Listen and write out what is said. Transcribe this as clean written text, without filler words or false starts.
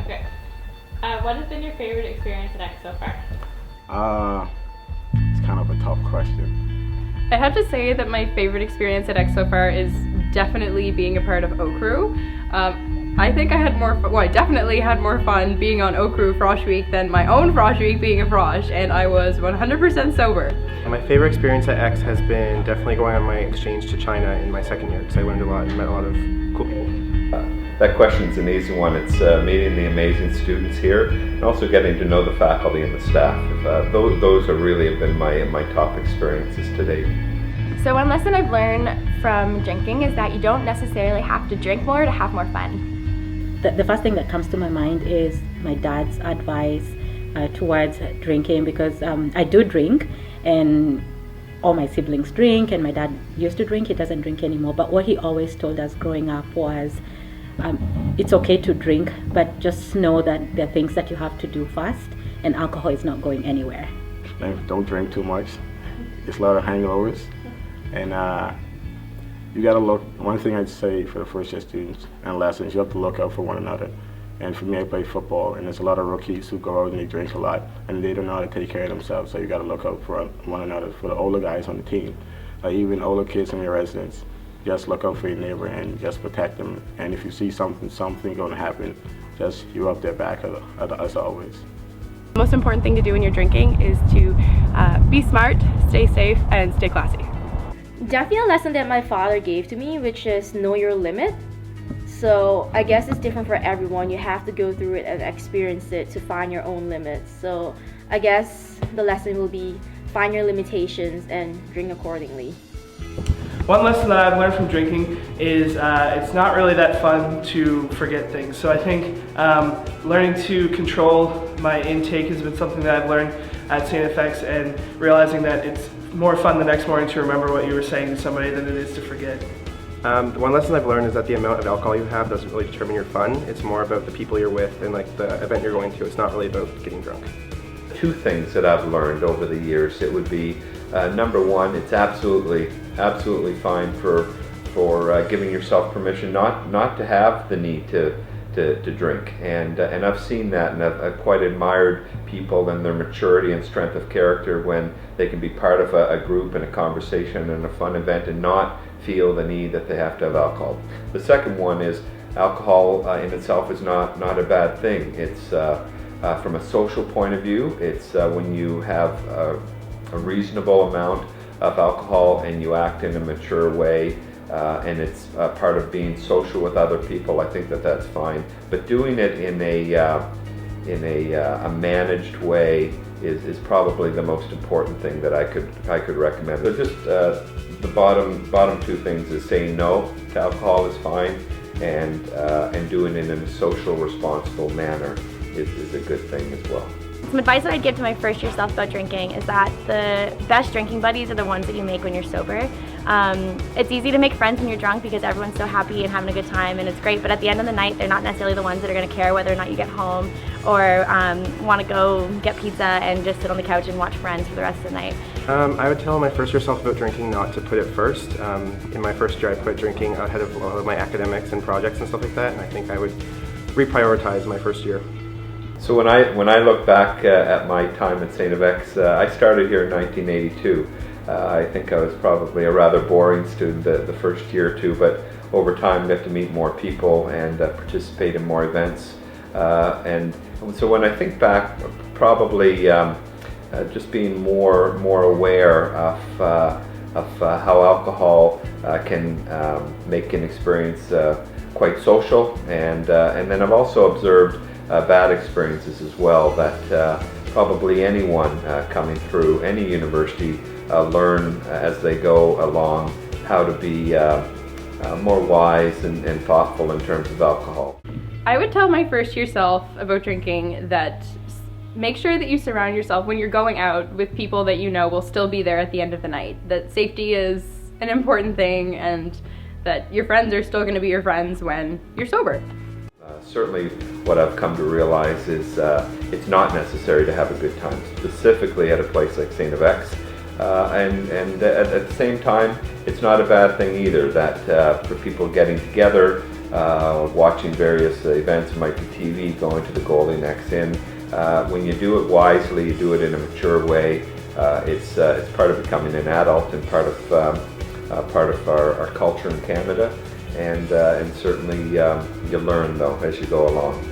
Okay. What has been your favorite experience at X so far? It's kind of a tough question. I have to say that my favorite experience at X so far is definitely being a part of O Crew. I think I had I definitely had more fun being on O Crew Frosh Week than my own Frosh Week being a Frosh, and I was 100% sober. My favorite experience at X has been definitely going on my exchange to China in my second year, because I learned a lot and met a lot of cool people. That question's an easy one. It's meeting the amazing students here and also getting to know the faculty and the staff. Those have really been my top experiences to date. So one lesson I've learned from drinking is that you don't necessarily have to drink more to have more fun. The first thing that comes to my mind is my dad's advice towards drinking, because I do drink and all my siblings drink, and my dad used to drink. He doesn't drink anymore, but what he always told us growing up was it's okay to drink, but just know that there are things that you have to do first, and alcohol is not going anywhere. Don't drink too much. It's a lot of hangovers, and you gotta look. One thing I'd say for the first year students and lessons, you have to look out for one another. And for me, I play football, and there's a lot of rookies who go out and they drink a lot, and they don't know how to take care of themselves. So you gotta look out for one another. For the older guys on the team, even older kids in your residence, just look out for your neighbor and just protect them. And if you see something going to happen, just you up their back as always. The most important thing to do when you're drinking is to be smart, stay safe, and stay classy. Definitely a lesson that my father gave to me, which is know your limit. So I guess it's different for everyone. You have to go through it and experience it to find your own limits. So I guess the lesson will be find your limitations and drink accordingly. One lesson that I've learned from drinking is it's not really that fun to forget things. So I think learning to control my intake has been something that I've learned at StFX, and realizing that it's more fun the next morning to remember what you were saying to somebody than it is to forget. One lesson I've learned is that the amount of alcohol you have doesn't really determine your fun. It's more about the people you're with and like the event you're going to. It's not really about getting drunk. Two things that I've learned over the years. It would be number one, it's absolutely fine for giving yourself permission not to have the need to drink, and I've seen that, and I've quite admired people and their maturity and strength of character when they can be part of a group and a conversation and a fun event and not feel the need that they have to have alcohol. The second one is alcohol in itself is not a bad thing. It's from a social point of view, it's when you have a reasonable amount of alcohol and you act in a mature way, and it's part of being social with other people. I think that's fine. But doing it in a managed way is probably the most important thing that I could recommend. So just the bottom two things is saying no to alcohol is fine, and doing it in a social, responsible manner is a good thing as well. Some advice that I'd give to my first year self about drinking is that the best drinking buddies are the ones that you make when you're sober. It's easy to make friends when you're drunk because everyone's so happy and having a good time, and it's great, but at the end of the night they're not necessarily the ones that are going to care whether or not you get home or want to go get pizza and just sit on the couch and watch Friends for the rest of the night. I would tell my first year self about drinking not to put it first. In my first year I quit drinking ahead of all of my academics and projects and stuff like that, and I think I would reprioritize my first year. So when I look back at my time at StFX, I started here in 1982. I think I was probably a rather boring student the first year or two, but over time got to meet more people and participate in more events. And so when I think back, probably just being more aware of how alcohol can make an experience quite social, and then I've also observed bad experiences as well that probably anyone coming through any university learn as they go along how to be more wise and thoughtful in terms of alcohol. I would tell my first year self about drinking that make sure that you surround yourself when you're going out with people that you know will still be there at the end of the night. That safety is an important thing, and that your friends are still going to be your friends when you're sober. Certainly what I've come to realize is it's not necessary to have a good time, specifically at a place like StFX. And at the same time, it's not a bad thing either that for people getting together watching various events, it might be TV, going to the Goalie Necks Inn. When you do it wisely, you do it in a mature way, it's part of becoming an adult and part of our culture in Canada, and certainly you learn though as you go along.